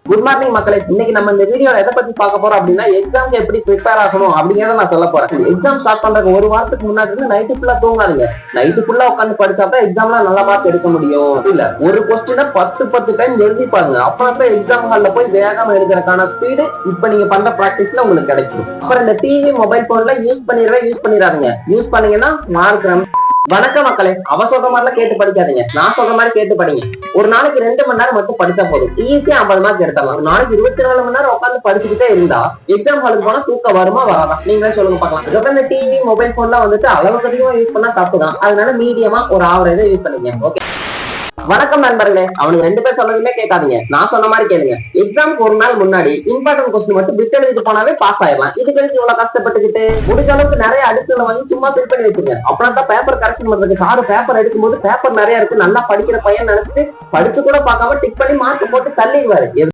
Good morning மக்களே. இன்னைக்கு நம்ம இந்த வீடியோல எதை பத்தி பார்க்க போறோம் அப்படின்னா, எக்ஸாம்க்கு எப்படி ப்ரிப்பேர் ஆகணும் அப்படிங்கறத நான் சொல்ல போறேன். எக்ஸாம் ஸ்டார்ட் பண்றதுக்கு ஒரு வாரத்துக்கு முன்னாடி இருந்து நைட்டு ஃபுல்லா தூங்காதீங்க. நைட்டு ஃபுல்லா உட்காந்து படிச்சாதான் எக்ஸாம்ல நல்ல மார்க் எடுக்க முடியும். இல்ல ஒரு கொஸ்டினை 10 டைம் எழுதி பாருங்க. அப்பதான் எக்ஸாம் ஹால்ல போய் வேகமா எழுதுறதுக்கான ஸ்பீடு இப்ப நீங்க பண்ற பிராக்டிஸ்ல உங்களுக்கு கிடைக்கும். அப்புறம் இந்த டிவி மொபைல் போன்ல யூஸ் பண்ணிடாதீங்க. யூஸ் பண்ணீங்கன்னா மார்க். வணக்கம் மக்களே. அவ சொல்ற மாதிரிலாம் கேட்டு படிக்காதீங்க. நான் சொல்ற மாதிரி கேட்டு படிங்க. ஒரு நாளைக்கு 2 மணி நேரம் மட்டும் படிச்சா போதும். ஈஸியா 50 மார்க் எடுத்துடலாம். ஒரு நாளைக்கு 24 மணி நேரம் உட்காந்து படிச்சுக்கிட்டே இருந்தா எக்ஸாம் ஹாலுக்கு போனா தூக்கம் வருமா வராதா நீங்களே சொல்லுங்க பார்க்கலாம். அதுக்கப்புறம் இந்த டிவி மொபைல் போன்லாம் வந்துட்டு அளவுக்கு அதிகமா யூஸ் பண்ணா தப்பு தான். அதனால மீடியமா ஒரு ஆவரேஜா யூஸ் பண்ணிக்கங்க. ஓகே. வணக்கம் நண்பர்களே. அவனுக்கு 2 பேர் சொன்னதுமே கேட்காதீங்க. நான் சொன்ன மாதிரி கேளுங்க. எக்ஸாமுக்கு ஒரு நாள் முன்னாடி இம்பார்ட்டன்ட் கொஸ்டின் மட்டும் பிட் எழுதிட்டு போனாவே பாஸ் ஆயிடலாம். இதுக்கு இவ்வளவு கஷ்டப்பட்டுக்கிட்டு முடிஞ்ச அளவுக்கு நிறைய அடுத்துல வாங்கி சும்மா ஃபில் பண்ணி வச்சிருங்க. அப்புறம் தான் பேப்பர் கரெக்ஷன் பண்றதுக்கு சாரு பேப்பர் எடுக்கும்போது பேப்பர் நிறைய இருக்கு நல்லா படிக்கிற பையன் நினைச்சிட்டு படிச்சு கூட பார்க்காம டிக் பண்ணி மார்க் போட்டு தள்ளிடுவாரு.